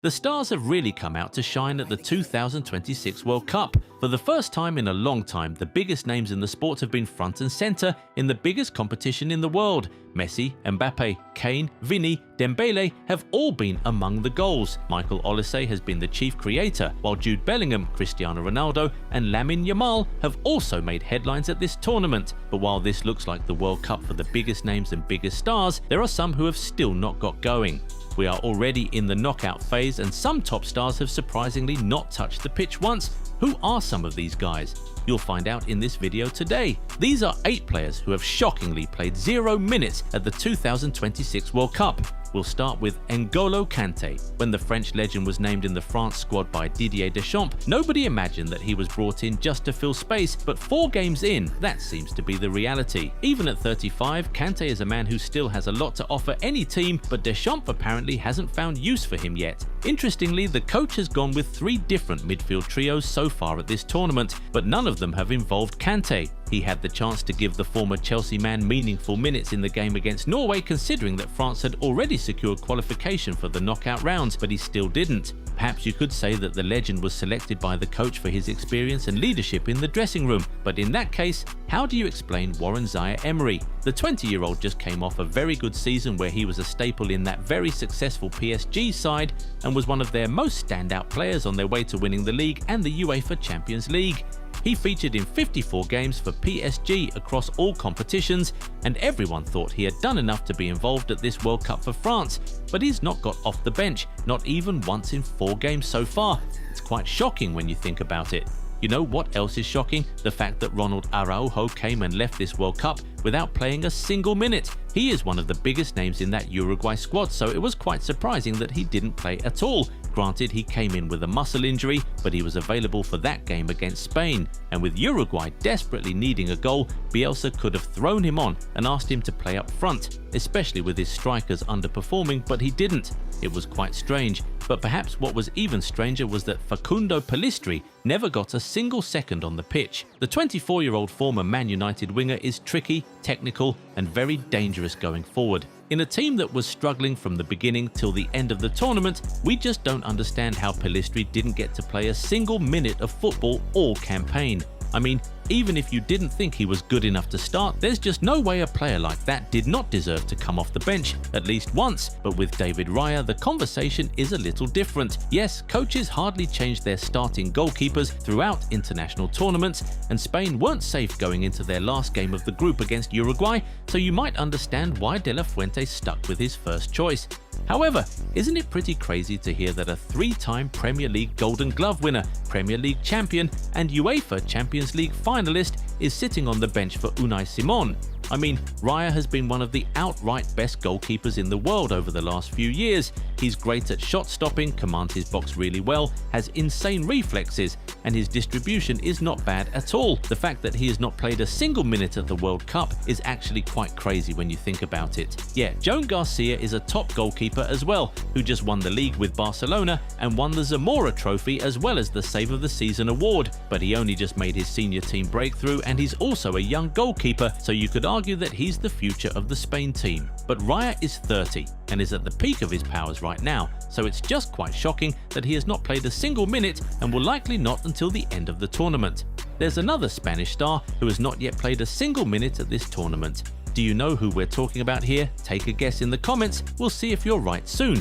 The stars have really come out to shine at the 2026 World Cup. For the first time in a long time, the biggest names in the sport have been front and center in the biggest competition in the world. Messi, Mbappé, Kane, Viní, Dembélé have all been among the goals. Michael Olise has been the chief creator, while Jude Bellingham, Cristiano Ronaldo and Lamine Yamal have also made headlines at this tournament. But while this looks like the World Cup for the biggest names and biggest stars, there are some who have still not got going. We are already in the knockout phase and some top stars have surprisingly not touched the pitch once. Who are some of these guys? You'll find out in this video today. These are 8 players who have shockingly played 0 minutes at the 2026 World Cup. We'll start with N'Golo Kante. When the French legend was named in the France squad by Didier Deschamps, nobody imagined that he was brought in just to fill space, but 4 games in, that seems to be the reality. Even at 35, Kante is a man who still has a lot to offer any team, but Deschamps apparently hasn't found use for him yet. Interestingly, the coach has gone with 3 different midfield trios so far at this tournament, but none of them have involved Kante. He had the chance to give the former Chelsea man meaningful minutes in the game against Norway, considering that France had already secured qualification for the knockout rounds, but he still didn't. Perhaps you could say that the legend was selected by the coach for his experience and leadership in the dressing room, but in that case, how do you explain Warren Zaïre-Emery? The 20-year-old just came off a very good season where he was a staple in that very successful PSG side and was one of their most standout players on their way to winning the league and the UEFA Champions League. He featured in 54 games for PSG across all competitions, and everyone thought he had done enough to be involved at this World Cup for France, but he's not got off the bench, not even once in 4 games so far. It's quite shocking when you think about it. You know what else is shocking? The fact that Ronald Araujo came and left this World Cup without playing a single minute. He is one of the biggest names in that Uruguay squad, so it was quite surprising that he didn't play at all. Granted, he came in with a muscle injury, but he was available for that game against Spain. And with Uruguay desperately needing a goal, Bielsa could have thrown him on and asked him to play up front, especially with his strikers underperforming, but he didn't. It was quite strange. But perhaps what was even stranger was that Facundo Pellistri never got a single second on the pitch. The 24-year-old former Man United winger is tricky, technical and very dangerous going forward. In a team that was struggling from the beginning till the end of the tournament, we just don't understand how Pellistri didn't get to play a single minute of football all campaign. I mean, even if you didn't think he was good enough to start, there's just no way a player like that did not deserve to come off the bench at least once. But with David Raya, the conversation is a little different. Yes, coaches hardly changed their starting goalkeepers throughout international tournaments, and Spain weren't safe going into their last game of the group against Uruguay, so you might understand why De La Fuente stuck with his first choice. However, isn't it pretty crazy to hear that a 3-time Premier League Golden Glove winner, Premier League champion and UEFA Champions League finalist is sitting on the bench for Unai Simon? I mean, Raya has been one of the outright best goalkeepers in the world over the last few years. He's great at shot stopping, commands his box really well, has insane reflexes, and his distribution is not bad at all. The fact that he has not played a single minute at the World Cup is actually quite crazy when you think about it. Yeah, Joan Garcia is a top goalkeeper as well, who just won the league with Barcelona and won the Zamora Trophy as well as the Save of the Season award, but he only just made his senior team breakthrough and he's also a young goalkeeper, so you could argue that he's the future of the Spain team. But Raya is 30 and is at the peak of his powers right now, so it's just quite shocking that he has not played a single minute and will likely not until the end of the tournament. There's another Spanish star who has not yet played a single minute at this tournament. Do you know who we're talking about here? Take a guess in the comments, we'll see if you're right soon.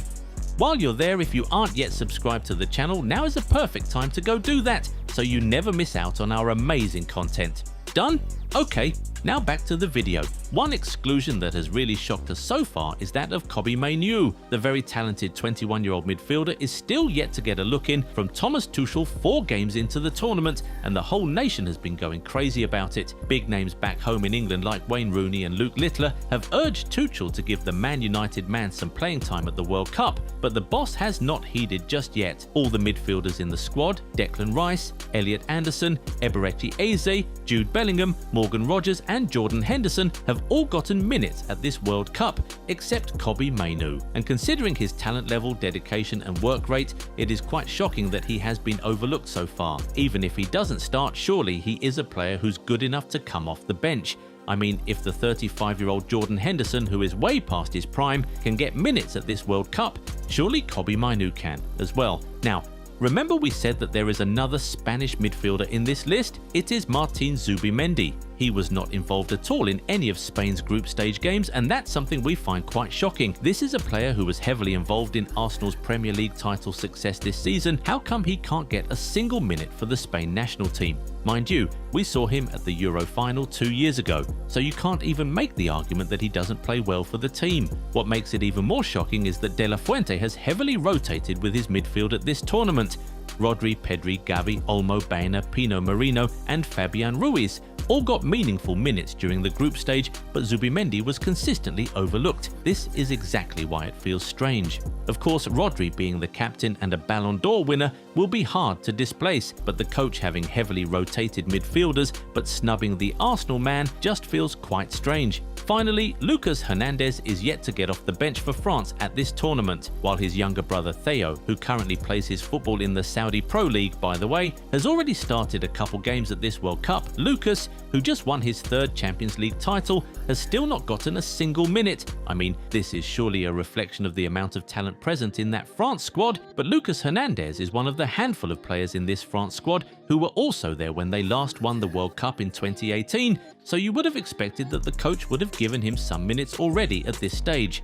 While you're there, if you aren't yet subscribed to the channel, now is a perfect time to go do that, so you never miss out on our amazing content. Done? Okay, now back to the video. One exclusion that has really shocked us so far is that of Kobie Mainoo. The very talented 21-year-old midfielder is still yet to get a look in from Thomas Tuchel 4 games into the tournament, and the whole nation has been going crazy about it. Big names back home in England like Wayne Rooney and Luke Littler have urged Tuchel to give the Man United man some playing time at the World Cup, but the boss has not heeded just yet. All the midfielders in the squad, Declan Rice, Elliot Anderson, Eberechi Eze, Jude Bellingham, Morgan Rogers and Jordan Henderson have all gotten minutes at this World Cup, except Kobie Mainoo. And considering his talent level, dedication and work rate, it is quite shocking that he has been overlooked so far. Even if he doesn't start, surely he is a player who's good enough to come off the bench. I mean, if the 35-year-old Jordan Henderson, who is way past his prime, can get minutes at this World Cup, surely Kobie Mainoo can as well. Now, remember we said that there is another Spanish midfielder in this list? It is Martin Zubimendi. He was not involved at all in any of Spain's group stage games, and that's something we find quite shocking. This is a player who was heavily involved in Arsenal's Premier League title success this season. How come he can't get a single minute for the Spain national team? Mind you, we saw him at the Euro final 2 years ago, so you can't even make the argument that he doesn't play well for the team. What makes it even more shocking is that De La Fuente has heavily rotated with his midfield at this tournament. Rodri, Pedri, Gavi, Olmo, Baena, Pino Marino and Fabian Ruiz all got meaningful minutes during the group stage, but Zubimendi was consistently overlooked. This is exactly why it feels strange. Of course, Rodri being the captain and a Ballon d'Or winner will be hard to displace, but the coach having heavily rotated midfielders but snubbing the Arsenal man just feels quite strange. Finally, Lucas Hernandez is yet to get off the bench for France at this tournament, while his younger brother Theo, who currently plays his football in the Saudi Pro League by the way, has already started a couple games at this World Cup. Lucas, who just won his third Champions League title, has still not gotten a single minute. I mean, this is surely a reflection of the amount of talent present in that France squad, but Lucas Hernandez is one of the handful of players in this France squad who were also there when they last won the World Cup in 2018, so you would have expected that the coach would have given him some minutes already at this stage.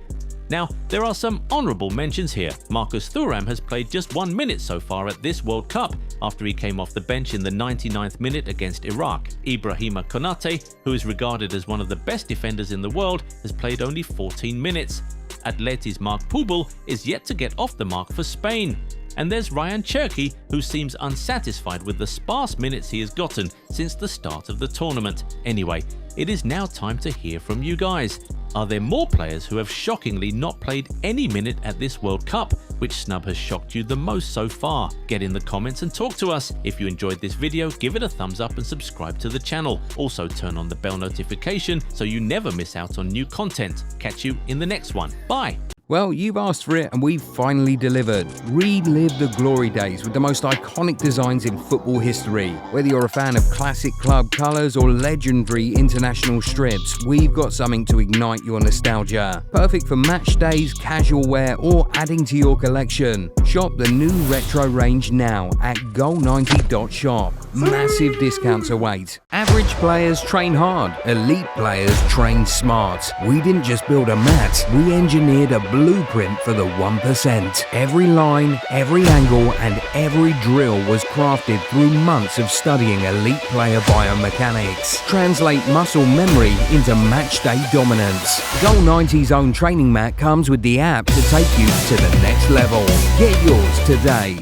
Now, there are some honourable mentions here. Marcus Thuram has played just 1 minute so far at this World Cup, after he came off the bench in the 99th minute against Iraq. Ibrahima Konate, who is regarded as one of the best defenders in the world, has played only 14 minutes. Atleti's Mark Pubel is yet to get off the mark for Spain. And there's Ryan Cherki, who seems unsatisfied with the sparse minutes he has gotten since the start of the tournament. Anyway, it is now time to hear from you guys. Are there more players who have shockingly not played any minute at this World Cup? Which snub has shocked you the most so far? Get in the comments and talk to us. If you enjoyed this video, give it a thumbs up and subscribe to the channel. Also turn on the bell notification so you never miss out on new content. Catch you in the next one. Bye! Well, you've asked for it and we've finally delivered. Relive the glory days with the most iconic designs in football history. Whether you're a fan of classic club colours or legendary international strips, we've got something to ignite your nostalgia. Perfect for match days, casual wear or adding to your collection. Shop the new retro range now at goal90.shop. Massive discounts await. Average players train hard, elite players train smart. We didn't just build a mat, we engineered a blueprint for the 1%. Every line, every angle and every drill was crafted through months of studying elite player biomechanics. Translate muscle memory into matchday dominance. Goal90's own training mat comes with the app to take you to the next level. Get yours today.